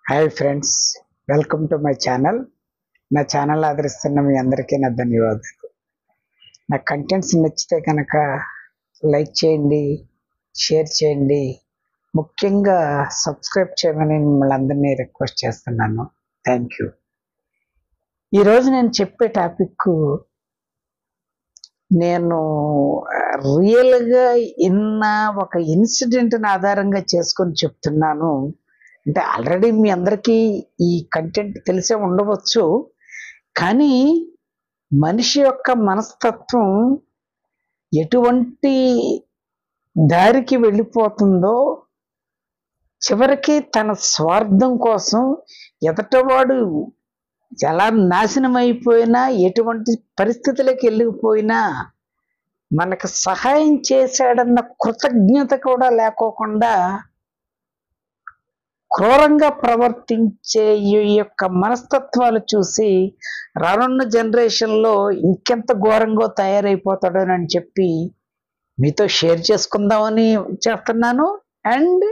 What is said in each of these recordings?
Hi friends, welcome to my channel. నా channel ఆదరిస్తున్న మీ అందరికీ నా ధన్యవాదాలు. నా కంటెంట్స్ నచ్చితే కనుక లైక్ చేయండి, షేర్ చేయండి, ముఖ్యంగా సబ్స్క్రైబ్ చేయమని మిమ్మల్ని అందరినీ రిక్వెస్ట్ చేస్తున్నాను. Thank you. ఈరోజు నేను చెప్పే టాపిక్ నేను రియల్గా ఒక ఇన్సిడెంట్ని ఆధారంగా చేసుకొని చెప్తున్నాను. అంటే ఆల్రెడీ మీ అందరికీ ఈ కంటెంట్ తెలిసే ఉండవచ్చు, కానీ మనిషి యొక్క మనస్తత్వం ఎటువంటి దారికి వెళ్ళిపోతుందో, చివరికి తన స్వార్థం కోసం ఎదటవాడు ఎలా నాశనం అయిపోయినా, ఎటువంటి పరిస్థితులకు వెళ్ళిపోయినా మనకు సహాయం చేశాడన్న కృతజ్ఞత కూడా లేకోకుండా క్రూరంగా ప్రవర్తించే ఈ యొక్క మనస్తత్వాలు చూసి రానున్న జనరేషన్లో ఇంకెంత ఘోరంగా తయారైపోతాడోనని చెప్పి మీతో షేర్ చేసుకుందామని చేస్తున్నాను. అండ్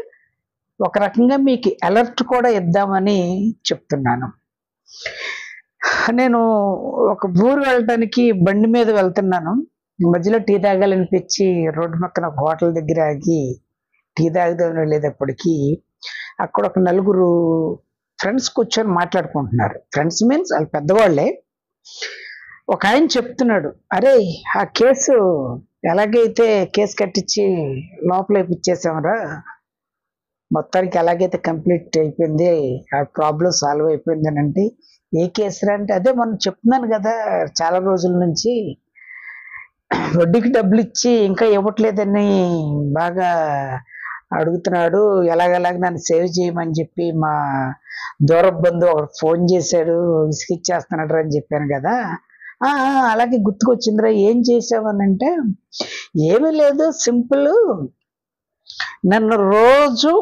ఒక రకంగా మీకు అలర్ట్ కూడా ఇద్దామని చెప్తున్నాను. నేను ఒక ఊరు వెళ్ళటానికి బండి మీద వెళ్తున్నాను. మధ్యలో టీ తాగాలనిపించి రోడ్డు పక్కన ఒక హోటల్ దగ్గర ఆగి టీ తాగుదామని వెళ్ళేటప్పటికీ అక్కడ ఒక నలుగురు ఫ్రెండ్స్ కూర్చొని మాట్లాడుకుంటున్నారు. ఫ్రెండ్స్ మీన్స్ వాళ్ళు పెద్దవాళ్ళే. ఒక ఆయన చెప్తున్నాడు, అరే ఆ కేసు ఎలాగైతే కేసు కట్టించి లోపల ఇప్పించేసామరా, మొత్తానికి ఎలాగైతే కంప్లీట్ అయిపోయింది, ఆ ప్రాబ్లం సాల్వ్ అయిపోయింది అని. అంటే ఏ కేసురా అంటే, అదే మనం చెప్తున్నాను కదా చాలా రోజుల నుంచి, వడ్డీకి డబ్బులు ఇచ్చి ఇంకా ఇవ్వట్లేదని బాగా అడుగుతున్నాడు, ఎలాగలాగ నన్ను సేవ్ చేయమని చెప్పి మా దూర బంధువు ఒకడు ఫోన్ చేశాడు, విసిగిచ్చేస్తున్నాడు అని చెప్పాను కదా. అలాగే గుర్తుకొచ్చిందిరా, ఏం చేసావనంటే, ఏమీ లేదు, సింపుల్, నన్ను రోజు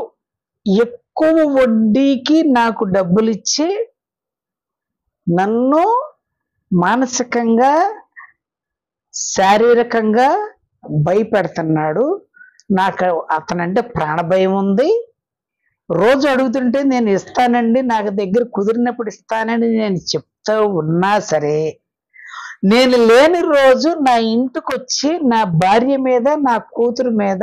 ఎక్కువ వడ్డీకి నాకు డబ్బులు ఇచ్చి నన్ను మానసికంగా శారీరకంగా భయపెడుతున్నాడు. నాకు అతనంటే ప్రాణభయం ఉంది. రోజు అడుగుతుంటే నేను ఇస్తానండి, నాకు దగ్గర కుదిరినప్పుడు ఇస్తానని నేను చెప్తూ ఉన్నా సరే, నేను లేని రోజు నా ఇంటికి వచ్చి నా భార్య మీద నా కూతురు మీద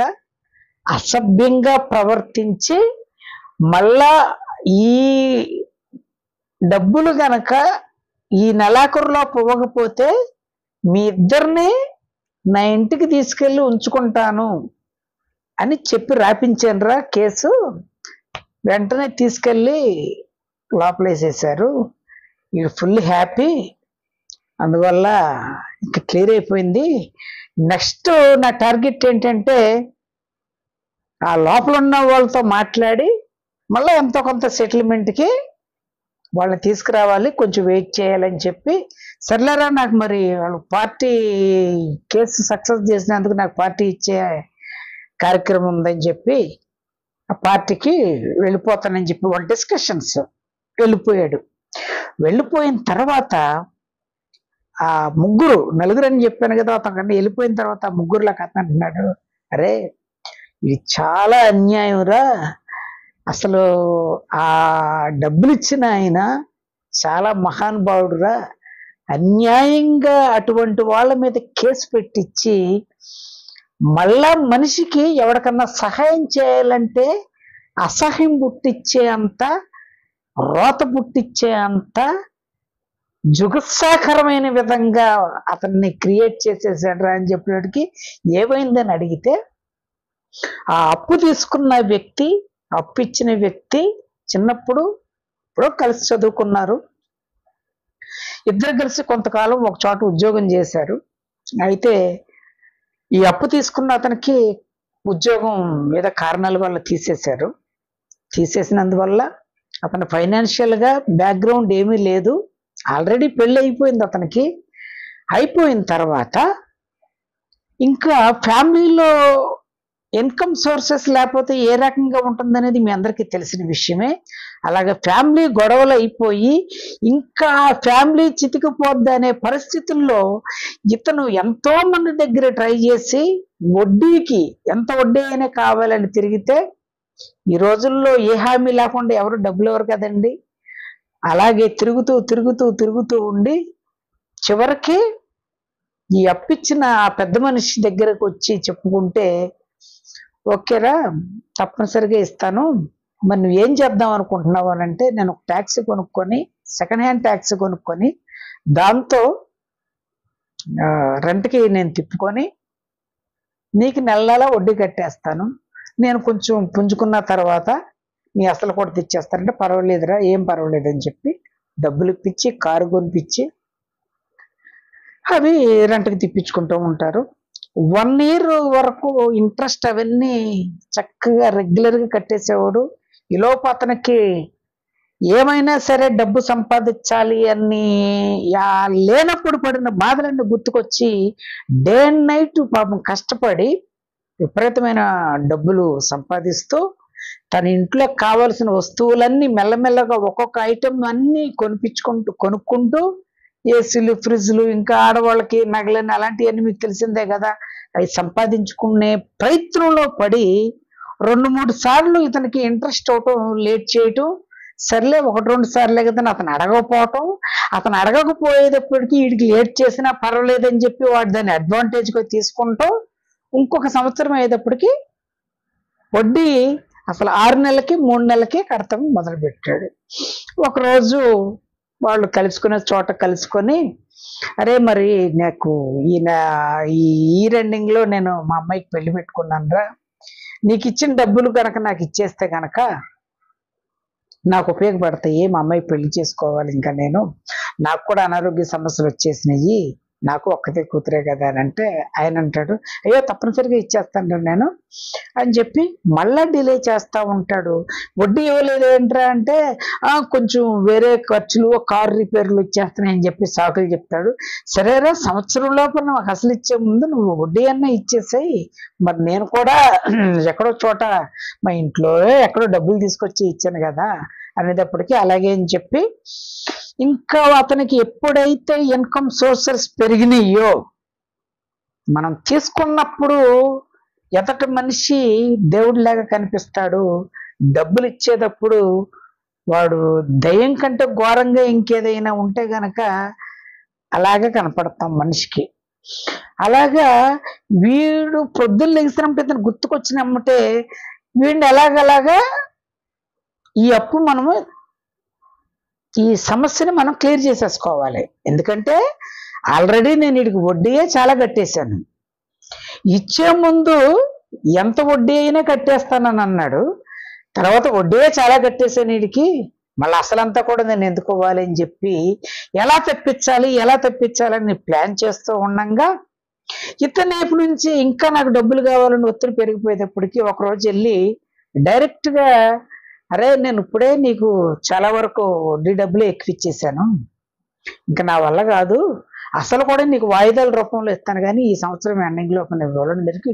అసభ్యంగా ప్రవర్తించి, మళ్ళా ఈ డబ్బులు గనక ఈ నెలాఖరులో పోవకపోతే మీ ఇద్దరిని నా ఇంటికి తీసుకెళ్ళి ఉంచుకుంటాను అని చెప్పి రాపించానురా కేసు. వెంటనే తీసుకెళ్ళి లోపలేసేసారు. ఇది ఫుల్ హ్యాపీ, అందువల్ల ఇంకా క్లియర్ అయిపోయింది. నెక్స్ట్ నా టార్గెట్ ఏంటంటే, ఆ లోపల ఉన్న వాళ్ళతో మాట్లాడి మళ్ళీ ఎంతో కొంత సెటిల్మెంట్కి వాళ్ళని తీసుకురావాలి, కొంచెం వెయిట్ చేయాలని చెప్పి, సర్లేరా నాకు మరి వాళ్ళు పార్టీ కేసు సక్సెస్ చేసినందుకు నాకు పార్టీ ఇచ్చే కార్యక్రమం ఉందని చెప్పి ఆ పార్టీకి వెళ్ళిపోతానని చెప్పి వాళ్ళ డిస్కషన్స్ వెళ్ళిపోయాడు. వెళ్ళిపోయిన తర్వాత ఆ నలుగురు అని చెప్పాను కదా, అతను వెళ్ళిపోయిన తర్వాత ఆ ముగ్గురులకు అతను అంటున్నాడు, అరే ఇది చాలా అన్యాయంరా, అసలు ఆ డబ్బులు ఇచ్చిన ఆయన చాలా మహానుభావుడురా, అన్యాయంగా అటువంటి వాళ్ళ మీద కేసు పెట్టించి మళ్ళా మనిషికి ఎవరికన్నా సహాయం చేయాలంటే అసహ్యం పుట్టించే అంత, రోత పుట్టించే అంత జుగుత్సాకరమైన విధంగా అతన్ని క్రియేట్ చేసేసాడు అని చెప్పేటికి ఏమైందని అడిగితే, ఆ అప్పు తీసుకున్న వ్యక్తి, అప్పు ఇచ్చిన వ్యక్తి చిన్నప్పుడు ఇప్పుడు కలిసి చదువుకున్నారు. ఇద్దరు కలిసి కొంతకాలం ఒక చోట ఉద్యోగం చేశారు. అయితే ఈ అప్పు తీసుకున్న అతనికి ఉద్యోగం మీద కారణాల వల్ల తీసేశారు. తీసేసినందువల్ల అతను ఫైనాన్షియల్గా బ్యాక్గ్రౌండ్ ఏమీ లేదు, ఆల్రెడీ పెళ్ళి అయిపోయింది అతనికి. అయిపోయిన తర్వాత ఇంకా ఫ్యామిలీలో ఇన్కమ్ సోర్సెస్ లేకపోతే ఏ రకంగా ఉంటుందనేది మీ అందరికీ తెలిసిన విషయమే. అలాగే ఫ్యామిలీ గొడవలు అయిపోయి ఇంకా ఫ్యామిలీ చితికిపోద్ది అనే పరిస్థితుల్లో ఇతను ఎంతో మంది దగ్గర ట్రై చేసి వడ్డీకి ఎంత వడ్డీ అయినా కావాలని తిరిగితే ఈ రోజుల్లో ఏ హామీ లేకుండా ఎవరు డబ్బులు ఎవరు కదండి. అలాగే తిరుగుతూ తిరుగుతూ తిరుగుతూ ఉండి చివరికి ఈ అప్పిచ్చిన ఆ పెద్ద మనిషి దగ్గరకు వచ్చి చెప్పుకుంటే, ఓకేరా తప్పనిసరిగా ఇస్తాను, మరి నువ్వు ఏం చేద్దాం అనుకుంటున్నావు అని అంటే, నేను ఒక ట్యాక్సీ కొనుక్కొని సెకండ్ హ్యాండ్ ట్యాక్సీ కొనుక్కొని దాంతో రెంట్కి నేను తిప్పుకొని నీకు నెల వడ్డీ కట్టేస్తాను, నేను కొంచెం పుంజుకున్న తర్వాత నీ అసలు కూడా తెచ్చేస్తానంటే, పర్వాలేదురా ఏం పర్వాలేదు అని చెప్పి డబ్బులు ఇప్పించి కారు కొనిపించి అవి రెంట్కి తిప్పించుకుంటూ ఉంటారు. 1 year వరకు ఇంట్రెస్ట్ అవన్నీ చక్కగా రెగ్యులర్గా కట్టేసేవాడు. ఈలోపు అతనికి ఏమైనా సరే డబ్బు సంపాదించాలి అని లేనప్పుడు పడిన బాధలన్నీ గుర్తుకొచ్చి డే అండ్ నైట్ పాపం కష్టపడి విపరీతమైన డబ్బులు సంపాదిస్తూ తన ఇంట్లో కావలసిన వస్తువులన్నీ మెల్లమెల్లగా ఒక్కొక్క ఐటెం అన్నీ కొనుక్కుంటూ ఏసీలు ఫ్రిడ్జ్లు ఇంకా ఆడవాళ్ళకి నగలని అలాంటివన్నీ మీకు తెలిసిందే కదా, అవి సంపాదించుకునే ప్రయత్నంలో పడి 2-3 సార్లు ఇతనికి ఇంట్రెస్ట్ అవటం లేట్ చేయటం, సర్లే 1-2 సార్లే కదా అతను అడగకపోవటం, అతను అడగకపోయేటప్పటికి వీడికి లేట్ చేసినా పర్వాలేదని చెప్పి వాడు దాన్ని అడ్వాంటేజ్గా తీసుకుంటాం. ఇంకొక సంవత్సరం అయ్యేటప్పటికి వడ్డీ అసలు 6 నెలలకి 3 నెలలకి కడతాం మొదలు పెట్టాడు. ఒకరోజు వాళ్ళు కలుసుకునే చోట కలుసుకొని, అరే మరి నాకు ఈ ఇయర్ ఎండింగ్లో నేను మా అమ్మాయికి పెళ్లి పెట్టుకున్నాను రా, నీకు ఇచ్చిన డబ్బులు కనుక నాకు ఇచ్చేస్తే కనుక నాకు ఉపయోగపడతాయి, మా అమ్మాయి పెళ్లి చేసుకోవాలి, ఇంకా నాకు కూడా అనారోగ్య సమస్యలు వచ్చేసినాయి, నాకు ఒక్కతే కూతురే కదా అని అంటే ఆయన అంటాడు, అయ్యో తప్పనిసరిగా ఇచ్చేస్తాను నేను అని చెప్పి మళ్ళా డిలే చేస్తూ ఉంటాడు. వడ్డీ ఇవ్వలేదు ఏంట్రా అంటే, కొంచెం వేరే ఖర్చులు కారు రిపేర్లు ఇచ్చేస్తున్నాయని చెప్పి సాకులు చెప్తాడు. సరేరా సంవత్సరం లోపల నాకు అసలు ఇచ్చే ముందు నువ్వు వడ్డీ అన్నా ఇచ్చేసాయి, మరి నేను కూడా ఎక్కడో చోట మా ఇంట్లో ఎక్కడో డబ్బులు తీసుకొచ్చి ఇచ్చాను కదా అనేటప్పటికీ అలాగే అని చెప్పి, ఇంకా అతనికి ఎప్పుడైతే ఇన్కమ్ సోర్సెస్ పెరిగినాయో, మనం తీసుకున్నప్పుడు ఎదటి మనిషి దేవుడిలాగా కనిపిస్తాడు, డబ్బులు ఇచ్చేటప్పుడు వాడు దయ్యం కంటే ఘోరంగా ఇంకేదైనా ఉంటే గనక అలాగే కనపడతాం మనిషికి. అలాగా వీడు పొద్దున్న లెగిసినప్పుడు ఇతను గుర్తుకొచ్చినమ్మంటే వీడిని ఎలాగలాగా ఈ అప్పు మనము ఈ సమస్యని మనం క్లియర్ చేసేసుకోవాలి. ఎందుకంటే ఆల్రెడీ నేను వీడికి వడ్డీయే చాలా కట్టేశాను, ఇచ్చే ముందు ఎంత వడ్డీ అయినా కట్టేస్తానని అన్నాడు, తర్వాత వడ్డీయే చాలా కట్టేశాను వీడికి, మళ్ళీ అసలంతా కూడా నేను ఎందుకు ఇవ్వాలి అని చెప్పి ఎలా తప్పించాలని ప్లాన్ చేస్తూ ఉండగా ఇతని వైపు నుంచి ఇంకా నాకు డబ్బులు కావాలని ఒత్తిడి పెరిగిపోయేటప్పటికి ఒకరోజు వెళ్ళి డైరెక్ట్గా, అరే నేను ఇప్పుడే నీకు చాలా వరకు వడ్డీ డబ్బులు ఎక్కువ ఇచ్చేసాను, ఇంకా నా వల్ల కాదు, అసలు కూడా నీకు వాయిదాల రూపంలో ఇస్తాను కానీ ఈ సంవత్సరం ఎండింగ్ లో ఇవ్వడం దగ్గరికి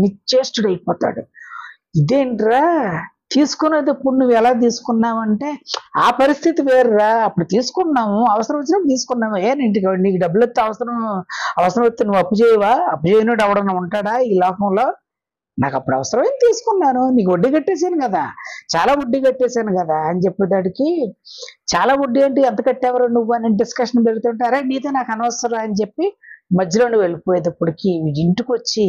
నిశ్చేష్టుడు అయిపోతాడు. ఇదేంట్రా తీసుకునేది ఇప్పుడు నువ్వు ఎలా తీసుకున్నావంటే, ఆ పరిస్థితి వేరురా, అప్పుడు తీసుకున్నాము, అవసరం వచ్చినప్పుడు తీసుకున్నాము, నీకు డబ్బులు వస్తే అవసరం వస్తే నువ్వు అప్పు చేయవా, అప్పు చేయనోడు ఎవడన్నా ఉంటాడా ఈ లోకంలో, నాకు అప్పుడు అవసరమైంది తీసుకున్నాను, నీకు వడ్డీ కట్టేశాను కదా, చాలా వడ్డీ కట్టేశాను కదా అని చెప్పేటానికి, చాలా వడ్డీ అంటే ఎంత కట్టేవారు నువ్వు అని డిస్కషన్ పెడుతుంటే, అరే నీతో నాకు అనవసరం అని చెప్పి మధ్యలో వెళ్ళిపోయేటప్పటికి ఇంటికి వచ్చి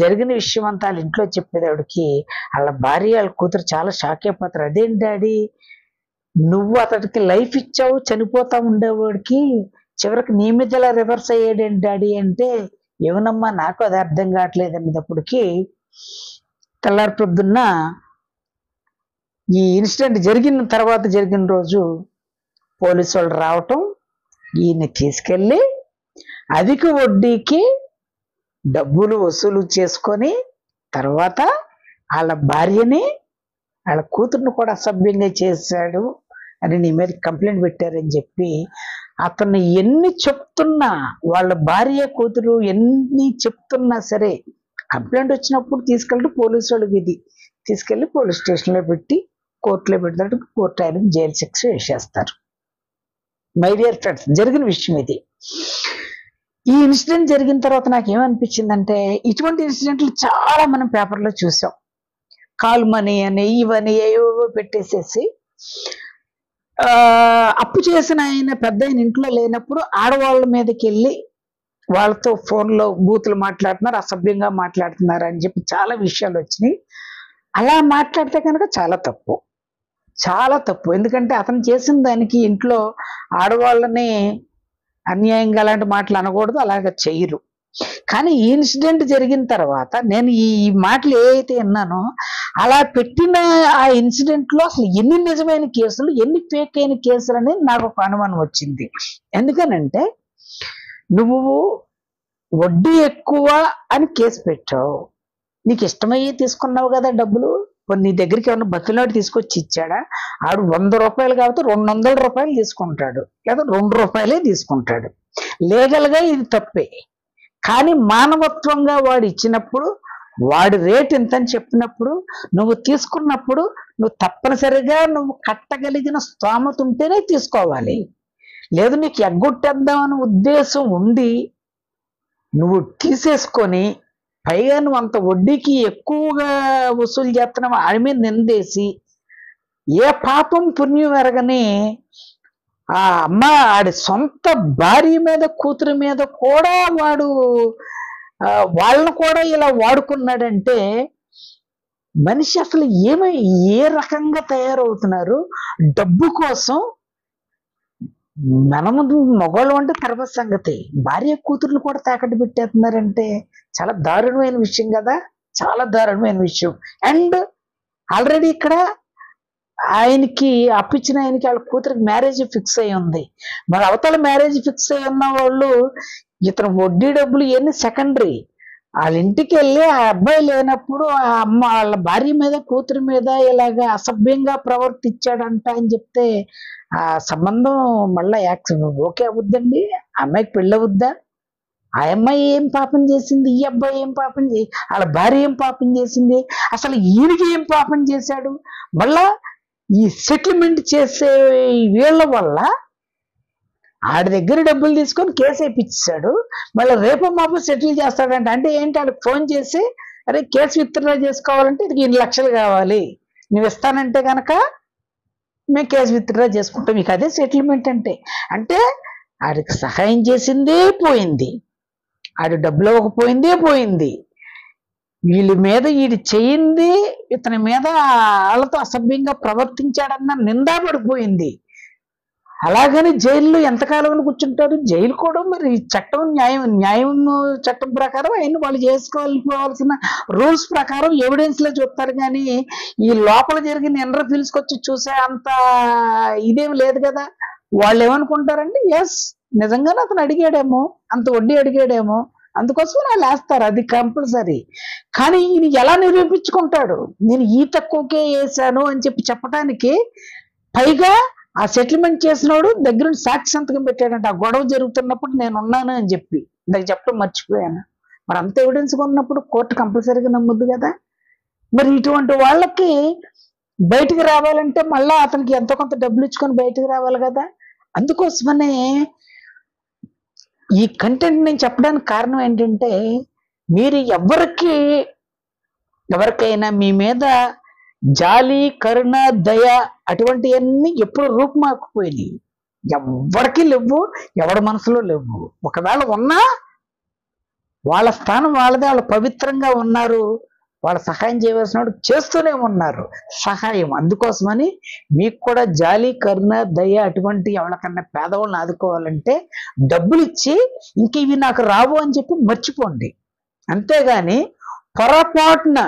జరిగిన విషయం అంతా వాళ్ళ ఇంట్లో చెప్పేటప్పటికి వాళ్ళ భార్య వాళ్ళ కూతురు చాలా షాక్ అయిపోతారు. అదేంటి డాడీ నువ్వు అతడికి లైఫ్ ఇచ్చావు, చనిపోతా ఉండేవాడికి, చివరికి నీ మీద ఇలా రివర్స్ అయ్యాడేంటి డాడీ అంటే, ఏమనమ్మా నాకు అది అర్థం కావట్లేదు అనేటప్పటికి తెల్లారి పొద్దున్న ఈ ఇన్సిడెంట్ జరిగిన రోజు పోలీసు వాళ్ళు రావటం, ఈయన్ని తీసుకెళ్ళి అధిక వడ్డీకి డబ్బులు వసూలు చేసుకొని తర్వాత వాళ్ళ భార్యని వాళ్ళ కూతుర్ని కూడా అసభ్యంగా చేశాడు అని నీ మీద కంప్లైంట్ పెట్టారని చెప్పి అతను ఎన్ని చెప్తున్నా, వాళ్ళ భార్య కూతురు ఎన్ని చెప్తున్నా సరే కంప్లైంట్ వచ్చినప్పుడు తీసుకెళ్ళి పోలీసు వాళ్ళకి తీసుకెళ్ళి పోలీస్ స్టేషన్లో పెట్టి కోర్టులో పెడతాడు, కోర్టు ఆయన జైలు శిక్ష వేసేస్తారు. మై డియర్ ఫ్రెండ్స్, జరిగిన విషయం ఇది. ఈ ఇన్సిడెంట్ జరిగిన తర్వాత నాకు ఏమనిపించిందంటే, ఇటువంటి ఇన్సిడెంట్లు చాలా మనం పేపర్లో చూసాం, కాల్ మనీ అని ఇవని ఏవో పెట్టేసేసి అప్పు చేసిన ఆయన పెద్ద ఆయన ఇంట్లో లేనప్పుడు ఆడవాళ్ళ మీదకి వెళ్ళి వాళ్ళతో ఫోన్లో బూతులు మాట్లాడుతున్నారు, అసభ్యంగా మాట్లాడుతున్నారు అని చెప్పి చాలా విషయాలు వచ్చినాయి. అలా మాట్లాడితే కనుక చాలా తప్పు, చాలా తప్పు. ఎందుకంటే అతను చేసిన దానికి ఇంట్లో ఆడవాళ్ళని అన్యాయంగా అలాంటి మాటలు అనకూడదు, అలాగ చెయ్యరు. కానీ ఈ ఇన్సిడెంట్ జరిగిన తర్వాత నేను ఈ మాటలు ఏవైతే విన్నానో అలా పెట్టిన ఆ ఇన్సిడెంట్ లో అసలు ఎన్ని నిజమైన కేసులు ఎన్ని ఫేక్ అయిన కేసులు అనేది నాకు ఒక అనుమానం వచ్చింది. ఎందుకనంటే నువ్వు వడ్డీ ఎక్కువ అని కేసు పెట్టావు, నీకు ఇష్టమయ్యి తీసుకున్నావు కదా డబ్బులు. నీ దగ్గరికి ఏమన్నా బతులాడు తీసుకొచ్చి ఇచ్చాడా? ఆడు 100 రూపాయలు కాబట్టి 200 రూపాయలు తీసుకుంటాడు, లేదా 2 రూపాయలే తీసుకుంటాడు. లీగల్గా ఇది తప్పే. కానీ మానవత్వంగా వాడు ఇచ్చినప్పుడు వాడి రేట్ ఎంత అని చెప్పినప్పుడు నువ్వు తీసుకున్నప్పుడు నువ్వు తప్పనిసరిగా నువ్వు కట్టగలిగిన స్తోమత ఉంటేనే తీసుకోవాలి. లేదు నీకు ఎగ్గొట్టేద్దామని ఉద్దేశం ఉండి నువ్వు తీసేసుకొని పైగా నువ్వు అంత వడ్డీకి ఎక్కువగా వసూలు చేస్తున్నావు ఆడి మీద నిందేసి ఏ పాపం పుణ్యం ఎరగని ఆ అమ్మ ఆడి సొంత భార్య మీద కూతురు మీద కూడా వాడు వాళ్ళను కూడా ఇలా వాడుకున్నాడంటే మనిషి అసలు ఏ రకంగా తయారవుతున్నారు డబ్బు కోసం. మనము మగవాళ్ళు అంటే తర్వాత సంగతి, భార్య కూతుర్లు కూడా తాకట్టు పెట్టేస్తున్నారంటే చాలా దారుణమైన విషయం కదా, చాలా దారుణమైన విషయం. అండ్ ఆల్రెడీ ఇక్కడ ఆయనకి అప్పిచ్చిన ఆయనకి వాళ్ళ కూతురికి మ్యారేజ్ ఫిక్స్ అయి ఉంది. మరి అవతల మ్యారేజ్ ఫిక్స్ అయి ఉన్న వాళ్ళు ఇతను వడ్డీ డబ్బులు ఇవన్నీ సెకండరీ. వాళ్ళ ఇంటికి వెళ్ళి ఆ అబ్బాయి లేనప్పుడు ఆ అమ్మ వాళ్ళ భార్య మీద కూతురి మీద ఇలాగ అసభ్యంగా ప్రవర్తించాడంట అని చెప్తే ఆ సంబంధం మళ్ళా ఓకే అవుద్దండి? అమ్మాయికి పెళ్ళి అవుద్దా? ఆ అమ్మాయి ఏం పాపం చేసింది, ఈ అబ్బాయి ఏం పాపం వాళ్ళ భార్య ఏం పాపం చేసింది, అసలు ఈయనకి ఏం పాపం చేశాడు? మళ్ళా ఈ సెటిల్మెంట్ చేసే వీళ్ళ వల్ల ఆడి దగ్గర డబ్బులు తీసుకొని కేసు వేయించాడు. మళ్ళీ రేపు మాపు సెటిల్ చేస్తాడంట. అంటే ఏంటి? వాళ్ళకి ఫోన్ చేసి అరే కేసు విత్డ్రా చేసుకోవాలంటే ఇది 2 లక్షలు కావాలి, నువ్వు ఇస్తానంటే కనుక మేము కేసు విత్డ్రా చేసుకుంటాం, మీకు అదే సెటిల్మెంట్ అంటే. అంటే ఆడికి సహాయం చేసిందే పోయింది, ఆడి డబ్బులు ఇవ్వకపోయిందే పోయింది, వీళ్ళ మీద వీడి చేయింది, ఇతని మీద వాళ్ళతో అసభ్యంగా ప్రవర్తించాడన్న నిందా పడిపోయింది. అలాగని జైల్లో ఎంతకాలం కూర్చుంటారు? జైలు కూడా మరి చట్టం న్యాయం చట్టం ప్రకారం ఆయన వాళ్ళు చేసుకోవాల్సిన రూల్స్ ప్రకారం ఎవిడెన్స్లో చూస్తారు. కానీ ఈ లోపల జరిగిన ఇంటర్వ్యూస్కి వచ్చి చూసే అంత ఇదేం లేదు కదా. వాళ్ళు ఏమనుకుంటారంటే ఎస్ నిజంగానే అతను అడిగాడేమో, అంత వడ్డీ అడిగాడేమో, అందుకోసం వాళ్ళు వేస్తారు, అది కంపల్సరీ. కానీ ఈయన ఎలా నిరూపించుకుంటాడు నేను ఈ తక్కువకే వేసాను అని చెప్పడానికి? పైగా ఆ సెటిల్మెంట్ చేసినోడు దగ్గర సాక్షి సంతకం పెట్టాడంట, ఆ గొడవ జరుగుతున్నప్పుడు నేను ఉన్నాను అని చెప్పి. ఇందాక చెప్పడం మర్చిపోయాను. మరి అంత ఎవిడెన్స్ ఉన్నప్పుడు కోర్టు కంపల్సరీగా నమ్ముద్దు కదా. మరి ఇటువంటి వాళ్ళకి బయటికి రావాలంటే మళ్ళా అతనికి ఎంతో కొంత డబ్బులు ఇచ్చుకొని బయటికి రావాలి కదా. అందుకోసమనే ఈ కంటెంట్ నేను చెప్పడానికి కారణం ఏంటంటే మీరు ఎవరికైనా మీ మీద జాలి కరుణ దయ అటువంటివన్నీ ఎప్పుడు రూపుమాకపోయినాయి, ఎవరికి లేవు, ఎవరి మనసులో లేవు. ఒకవేళ ఉన్నా వాళ్ళ స్థానం వాళ్ళదే, వాళ్ళు పవిత్రంగా ఉన్నారు, వాళ్ళ సహాయం చేయవలసిన చేస్తూనే ఉన్నారు సహాయం. అందుకోసమని మీకు కూడా జాలి కరుణ దయ అటువంటి ఎవరికన్నా పేదవాళ్ళని ఆదుకోవాలంటే డబ్బులు ఇచ్చి ఇంక ఇవి నాకు రావు అని చెప్పి మర్చిపోండి. అంతేగాని పొరపాటున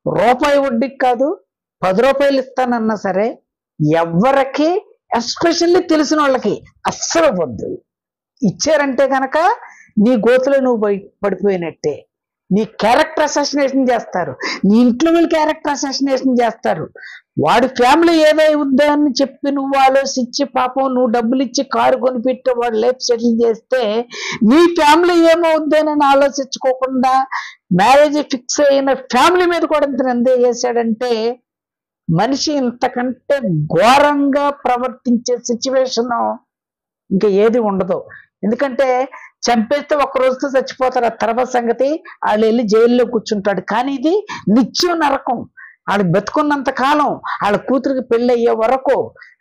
రూపాయి వడ్డీకి కాదు 10 రూపాయలు ఇస్తానన్నా సరే ఎవరికి, ఎస్పెషల్లీ తెలిసిన వాళ్ళకి అస్సలు వద్దు. ఇచ్చారంటే కనుక నీ గోతులో నువ్వు పడిపోయినట్టే. నీ క్యారెక్టర్ అసాసినేషన్ చేస్తారు, నీ ఇంట్లో వాళ్ళు క్యారెక్టర్ అసాసినేషన్ చేస్తారు. వాడి ఫ్యామిలీ ఏదైవుద్దా అని చెప్పి నువ్వు ఆలోచించి పాపం నువ్వు డబ్బులు ఇచ్చి కారు కొనిపెట్టి వాడు లైఫ్ సెటిల్ చేస్తే నీ ఫ్యామిలీ ఏమవుద్దానని ఆలోచించుకోకుండా మ్యారేజ్ ఫిక్స్ అయిన ఫ్యామిలీ మీద కూడా ఇంత నింద చేశాడంటే మనిషి ఇంతకంటే ఘోరంగా ప్రవర్తించే సిచ్యువేషన్ ఇంకా ఏది ఉండదు. ఎందుకంటే చంపేస్తే 1 రోజుతో చచ్చిపోతారు, ఆ తర్వాత సంగతి వాళ్ళు వెళ్ళి జైల్లో కూర్చుంటాడు. కానీ ఇది నిత్యం నరకం. వాళ్ళు బతుకున్నంత కాలం వాళ్ళ కూతురికి పెళ్ళి అయ్యే వరకు,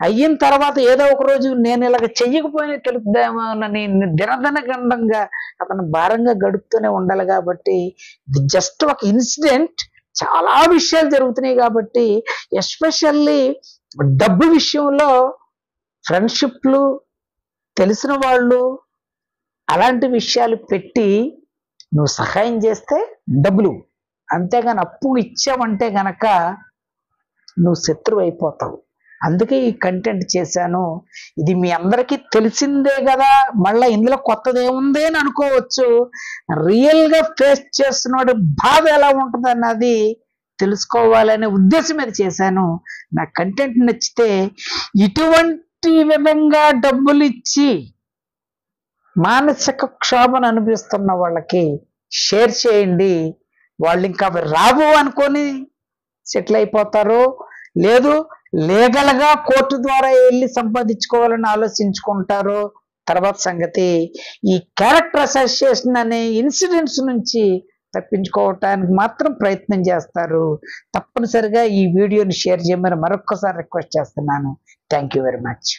అయిన తర్వాత ఏదో ఒక రోజు నేను ఇలాగ చెయ్యకపోయినా తెలుద్దామోనని దినదినగండంగా అతను భారంగా గడుపుతూనే ఉండాలి. కాబట్టి ఇది జస్ట్ ఒక ఇన్సిడెంట్, చాలా విషయాలు జరుగుతున్నాయి. కాబట్టి ఎస్పెషల్లీ డబ్బు విషయంలో ఫ్రెండ్షిప్లు, తెలిసిన వాళ్ళు అలాంటి విషయాలు పెట్టి నువ్వు సహాయం చేస్తే డబ్బులు, అంతేగాని అప్పు ఇచ్చావంటే గనక నువ్వు శత్రువు అయిపోతావు. అందుకే ఈ కంటెంట్ చేశాను. ఇది మీ అందరికీ తెలిసిందే కదా, మళ్ళీ ఇందులో కొత్తది ఏముంది అని అనుకోవచ్చు. రియల్గా ఫేస్ చేస్తున్నవాడి బాధ ఎలా ఉంటుంది అన్నది తెలుసుకోవాలనే ఉద్దేశం మీద చేశాను. నా కంటెంట్ నచ్చితే ఇటువంటి విధంగా డబ్బులు ఇచ్చి మానసిక క్షోభను అనుభవిస్తున్న వాళ్ళకి షేర్ చేయండి. వాళ్ళు ఇంకా అవి రావు అనుకొని సెటిల్ అయిపోతారు, లేదు లీగల్గా కోర్టు ద్వారా వెళ్ళి సంపాదించుకోవాలని ఆలోచించుకుంటారు. తర్వాత సంగతి ఈ క్యారెక్టర్ అసోసియేషన్ అనే ఇన్సిడెంట్స్ నుంచి తప్పించుకోవటానికి మాత్రం ప్రయత్నం చేస్తారు. తప్పనిసరిగా ఈ వీడియోని షేర్ చేయమని మరొక్కసారి రిక్వెస్ట్ చేస్తున్నాను. Thank you very much.